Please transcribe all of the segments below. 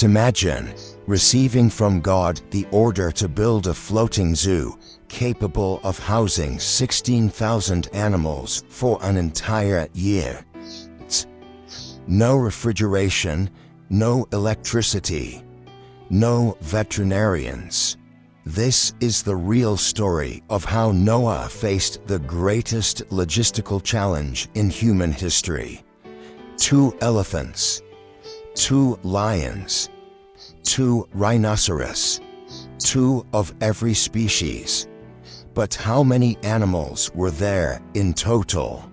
Imagine receiving from God the order to build a floating zoo capable of housing 16,000 animals for an entire year. No refrigeration, no electricity, no veterinarians. This is the real story of how Noah faced the greatest logistical challenge in human history. 2 elephants, 2 lions, 2 rhinoceros, 2 of every species. But how many animals were there in total?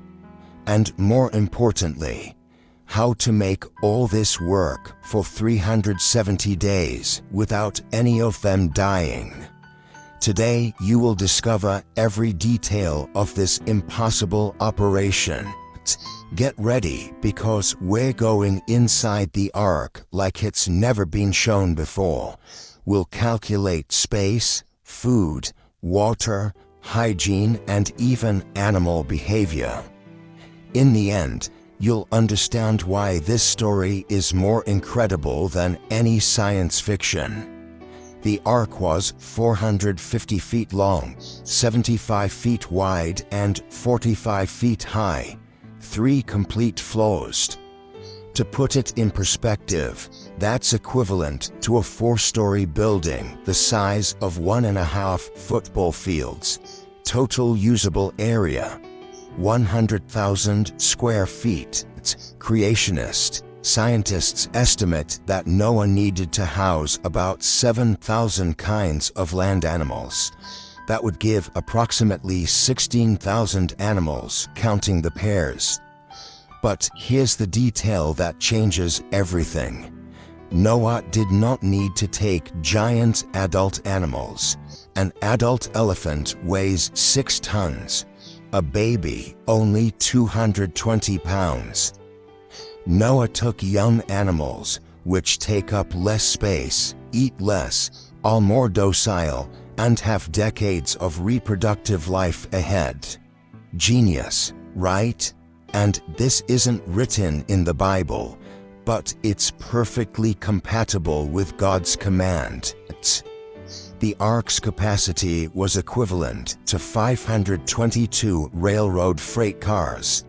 And more importantly, how to make all this work for 370 days without any of them dying. Today you will discover every detail of this impossible operation. Get ready, because we're going inside the Ark like it's never been shown before. We'll calculate space, food, water, hygiene, and even animal behavior. In the end, you'll understand why this story is more incredible than any science fiction. The Ark was 450 feet long, 75 feet wide, and 45 feet high. 3 complete floors. To put it in perspective, that's equivalent to a 4-story building the size of 1.5 football fields. Total usable area, 100,000 square feet. Creationist scientists estimate that Noah needed to house about 7,000 kinds of land animals. That would give approximately 16,000 animals, counting the pairs. But here's the detail that changes everything. Noah did not need to take giant adult animals. An adult elephant weighs 6 tons. A baby only 220 pounds. Noah took young animals, which take up less space, eat less, are more docile, and have decades of reproductive life ahead. Genius, right? And this isn't written in the Bible, but it's perfectly compatible with God's command. The Ark's capacity was equivalent to 522 railroad freight cars.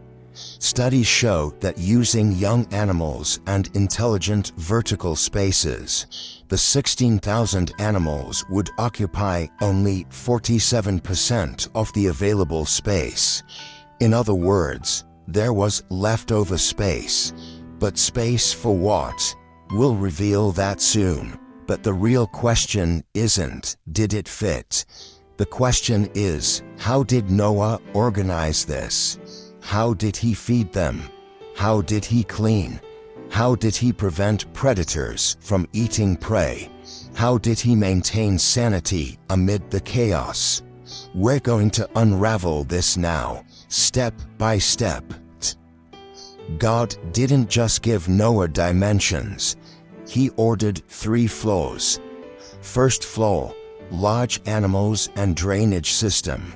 Studies show that using young animals and intelligent vertical spaces, the 16,000 animals would occupy only 47% of the available space. In other words, there was leftover space. But space for what? We'll reveal that soon. But the real question isn't, did it fit? The question is, how did Noah organize this? How did he feed them? How did he clean? How did he prevent predators from eating prey? How did he maintain sanity amid the chaos? We're going to unravel this now, step by step. God didn't just give Noah dimensions. He ordered 3 floors. First floor, large animals and drainage system.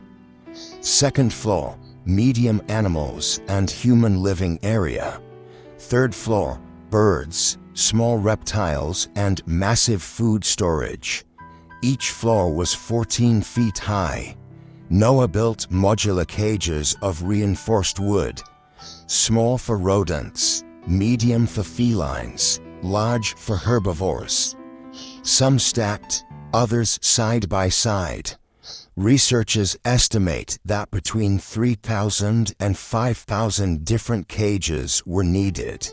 Second floor, medium animals and human living area. Third floor, birds, small reptiles, and massive food storage. Each floor was 14 feet high. Noah built modular cages of reinforced wood. Small for rodents, medium for felines, large for herbivores. Some stacked, others side by side. Researchers estimate that between 3,000 and 5,000 different cages were needed.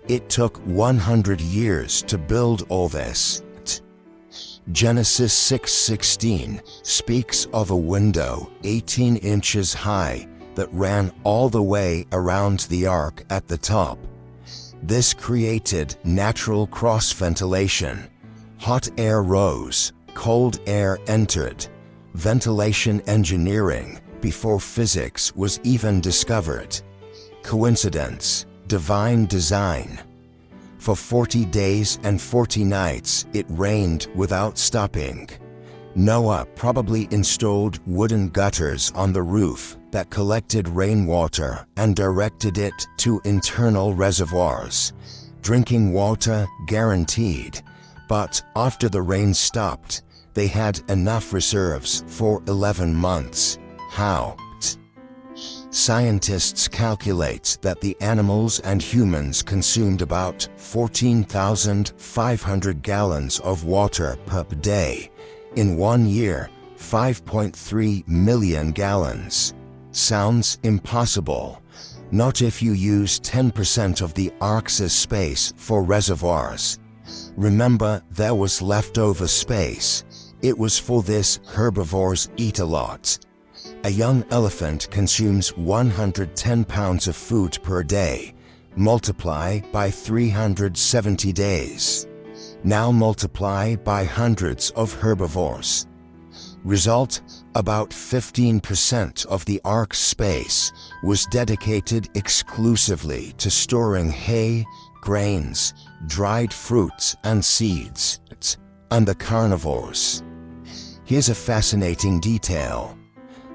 It took 100 years to build all this. Genesis 6:16 speaks of a window 18 inches high that ran all the way around the ark at the top. This created natural cross-ventilation. Hot air rose, cold air entered. Ventilation engineering before physics was even discovered. Coincidence, divine design. For 40 days and 40 nights it rained without stopping. Noah probably installed wooden gutters on the roof that collected rainwater and directed it to internal reservoirs. Drinking water guaranteed, But after the rain stopped, they had enough reserves for 11 months. How? Scientists calculate that the animals and humans consumed about 14,500 gallons of water per day. In 1 year, 5.3 million gallons. Sounds impossible. Not if you use 10% of the Ark's space for reservoirs. Remember, there was leftover space. It was for this herbivores eat a lot. A young elephant consumes 110 pounds of food per day. Multiply by 370 days. Now multiply by hundreds of herbivores. Result, about 15% of the Ark's space was dedicated exclusively to storing hay, grains, dried fruits and seeds, and the carnivores. Here's a fascinating detail.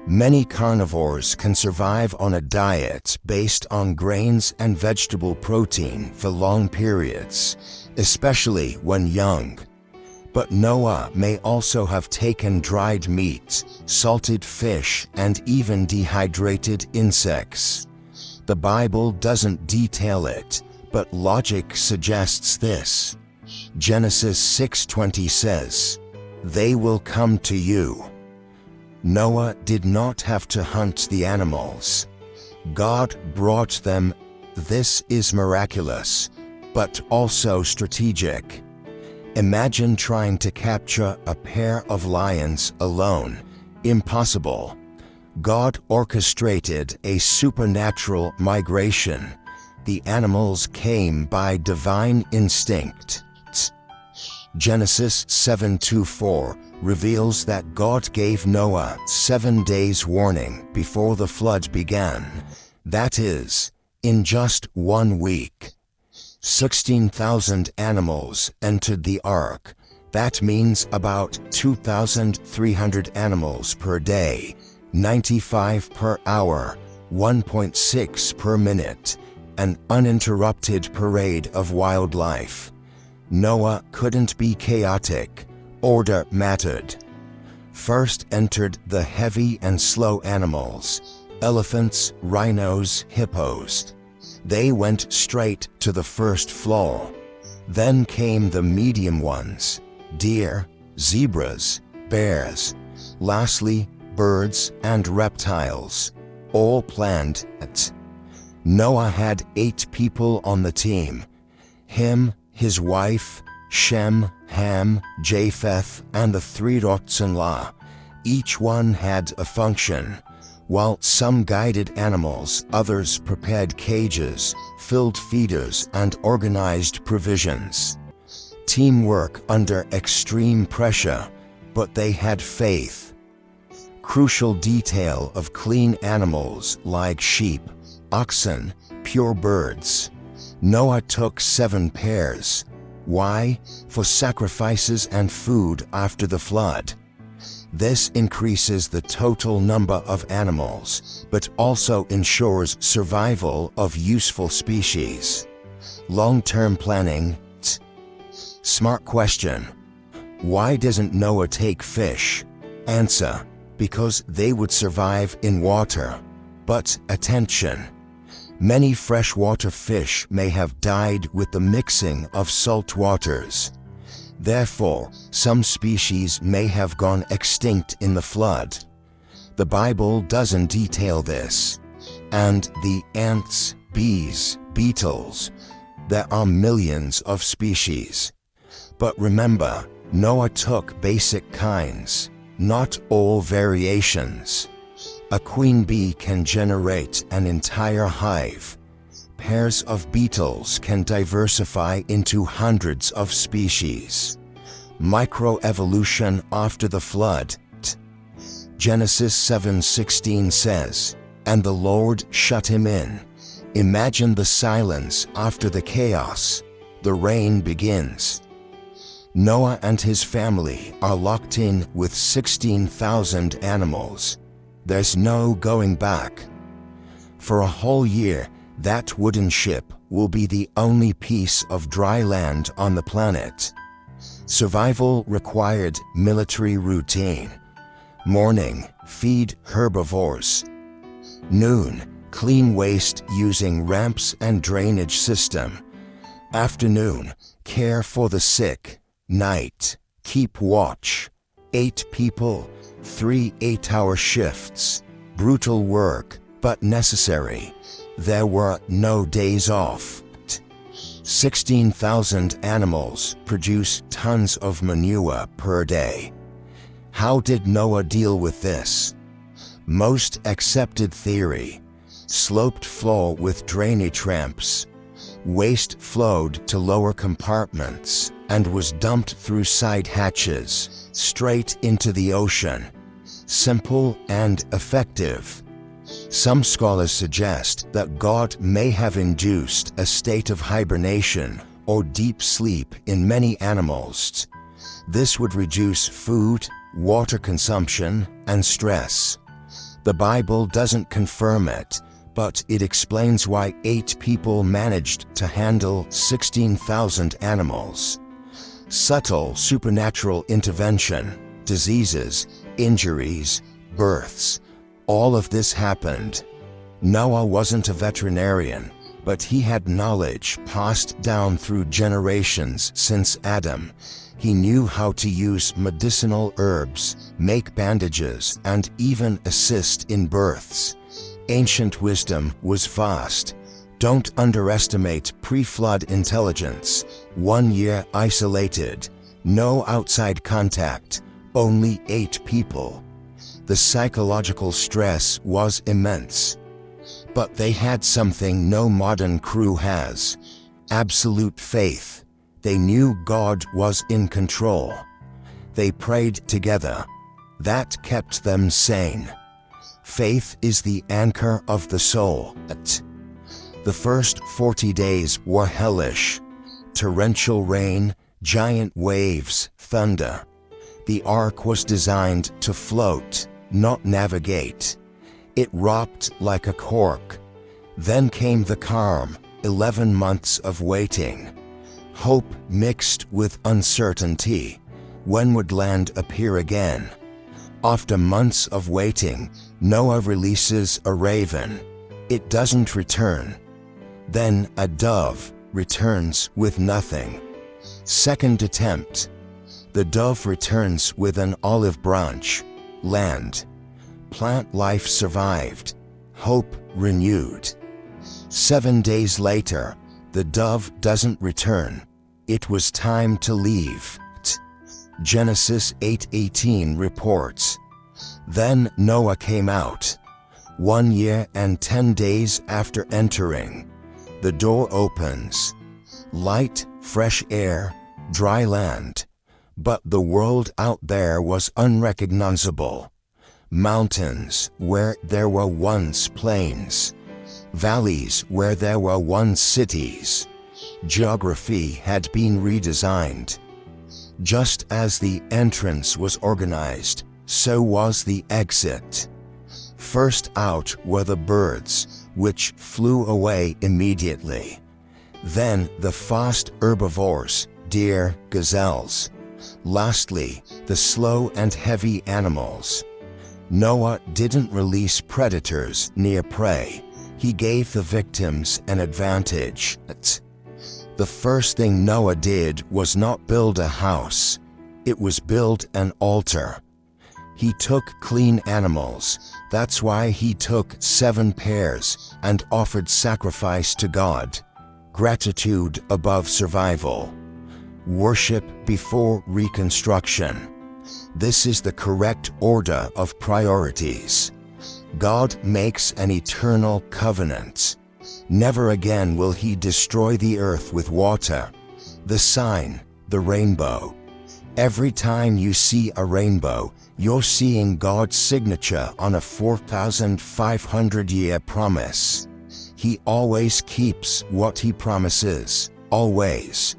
Many carnivores can survive on a diet based on grains and vegetable protein for long periods, especially when young. But Noah may also have taken dried meat, salted fish, and even dehydrated insects. The Bible doesn't detail it, but logic suggests this. Genesis 6:20 says, "They will come to you." Noah did not have to hunt the animals. God brought them. This is miraculous, but also strategic. Imagine trying to capture a pair of lions alone. Impossible. God orchestrated a supernatural migration. The animals came by divine instinct. Genesis 7:24 reveals that God gave Noah 7 days warning before the flood began. That is, in just 1 week. 16,000 animals entered the ark. That means about 2,300 animals per day, 95 per hour, 1.6 per minute, an uninterrupted parade of wildlife. Noah couldn't be chaotic. Order mattered. First entered the heavy and slow animals, elephants, rhinos, hippos. They went straight to the first floor. Then came the medium ones, deer, zebras, bears. Lastly, birds and reptiles, all planned at. Noah had 8 people on the team. Him, his wife, Shem, Ham, Japheth, and the 3 daughters-in-law. Each one had a function. While some guided animals, others prepared cages, filled feeders, and organized provisions. Teamwork under extreme pressure, but they had faith. Crucial detail of clean animals like sheep, oxen, pure birds. Noah took 7 pairs. Why? For sacrifices and food after the flood. This increases the total number of animals, but also ensures survival of useful species. Long-term planning. Smart question. Why doesn't Noah take fish? Answer: because they would survive in water. But attention. Many freshwater fish may have died with the mixing of salt waters. Therefore, some species may have gone extinct in the flood. The Bible doesn't detail this. And the ants, bees, beetles. There are millions of species. But remember, Noah took basic kinds, not all variations. A queen bee can generate an entire hive. Pairs of beetles can diversify into hundreds of species. Microevolution after the flood. Genesis 7:16 says, "And the Lord shut him in." Imagine the silence after the chaos. The rain begins. Noah and his family are locked in with 16,000 animals. There's no going back. For a whole year, that wooden ship will be the only piece of dry land on the planet. Survival required military routine. Morning, feed herbivores. Noon, clean waste using ramps and drainage system. Afternoon, care for the sick. Night, keep watch. 8 people, 3 8-hour shifts. Brutal work, but necessary. There were no days off. 16,000 animals produce tons of manure per day. How did Noah deal with this? Most accepted theory: sloped floor with drainage ramps. Waste flowed to lower compartments and was dumped through side hatches, straight into the ocean. Simple and effective. Some scholars suggest that God may have induced a state of hibernation or deep sleep in many animals. This would reduce food, water consumption, and stress. The Bible doesn't confirm it, but it explains why 8 people managed to handle 16,000 animals. Subtle supernatural intervention, diseases, injuries, births, all of this happened. Noah wasn't a veterinarian, but he had knowledge passed down through generations since Adam. He knew how to use medicinal herbs, make bandages, and even assist in births. Ancient wisdom was vast. Don't underestimate pre-flood intelligence. 1 year isolated, no outside contact, only 8 people. The psychological stress was immense. But they had something no modern crew has: absolute faith. They knew God was in control. They prayed together. That kept them sane. Faith is the anchor of the soul. The first 40 days were hellish. Torrential rain, giant waves, thunder. The ark was designed to float, not navigate. It rocked like a cork. Then came the calm, 11 months of waiting. Hope mixed with uncertainty. When would land appear again? After months of waiting, Noah releases a raven. It doesn't return. Then a dove returns with nothing. Second attempt. The dove returns with an olive branch. Land. Plant life survived. Hope renewed. 7 days later, the dove doesn't return. It was time to leave. Genesis 8:18 reports. Then Noah came out. 1 year and 10 days after entering. The door opens. Light, fresh air, dry land. But the world out there was unrecognizable. Mountains where there were once plains. Valleys where there were once cities. Geography had been redesigned. Just as the entrance was organized, so was the exit. First out were the birds, which flew away immediately. Then the fast herbivores, deer, gazelles. Lastly, the slow and heavy animals. Noah didn't release predators near prey. He gave the victims an advantage. The first thing Noah did was not build a house. It was build an altar. He took clean animals. That's why he took 7 pairs and offered sacrifice to God. Gratitude above survival. Worship before reconstruction. This is the correct order of priorities. God makes an eternal covenant. Never again will he destroy the earth with water. The sign, the rainbow. Every time you see a rainbow, you're seeing God's signature on a 4,500-year promise. He always keeps what he promises, always.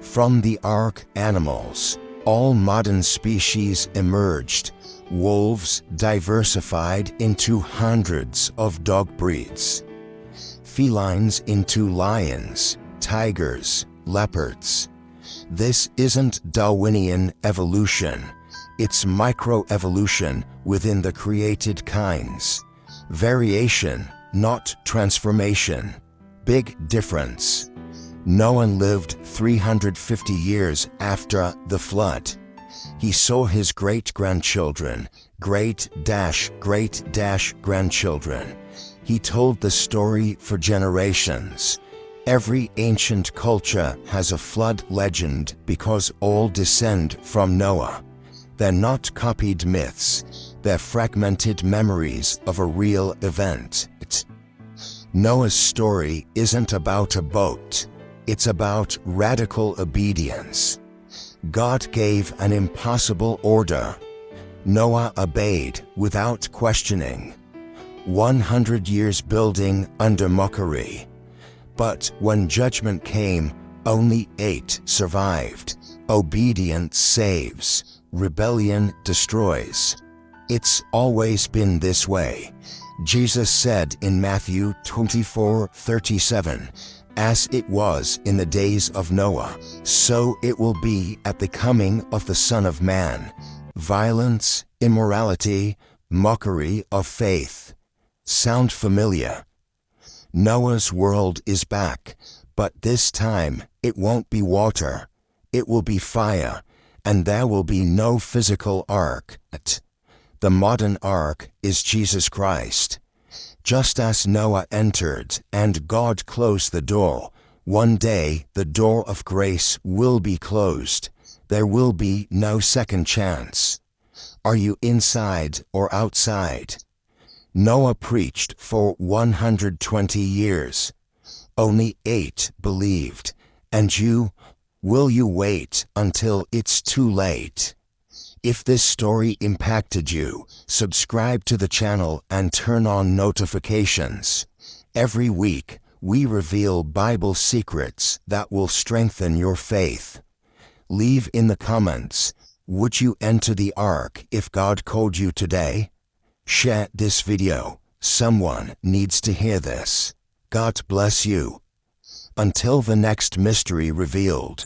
From the ark animals, all modern species emerged. Wolves diversified into hundreds of dog breeds. Felines into lions, tigers, leopards. This isn't Darwinian evolution. It's microevolution within the created kinds. Variation, not transformation. Big difference. Noah lived 350 years after the flood. He saw his great-grandchildren, great-grandchildren. He told the story for generations. Every ancient culture has a flood legend because all descend from Noah. They're not copied myths. They're fragmented memories of a real event. Noah's story isn't about a boat. It's about radical obedience. God gave an impossible order. Noah obeyed without questioning. 100 years building under mockery. But when judgment came, only 8 survived. Obedience saves. Rebellion destroys. It's always been this way. Jesus said in Matthew 24:37, "As it was in the days of Noah, so it will be at the coming of the Son of Man." Violence, immorality, mockery of faith. Sound familiar? Noah's world is back, but this time it won't be water. It will be fire, and there will be no physical ark. The modern ark is Jesus Christ. Just as Noah entered and God closed the door, one day the door of grace will be closed. There will be no second chance. Are you inside or outside? Noah preached for 120 years. Only 8 believed. And you? Will you wait until it's too late? If this story impacted you, subscribe to the channel and turn on notifications. Every week, we reveal Bible secrets that will strengthen your faith. Leave in the comments, would you enter the ark if God called you today? Share this video. Someone needs to hear this. God bless you. Until the next mystery revealed.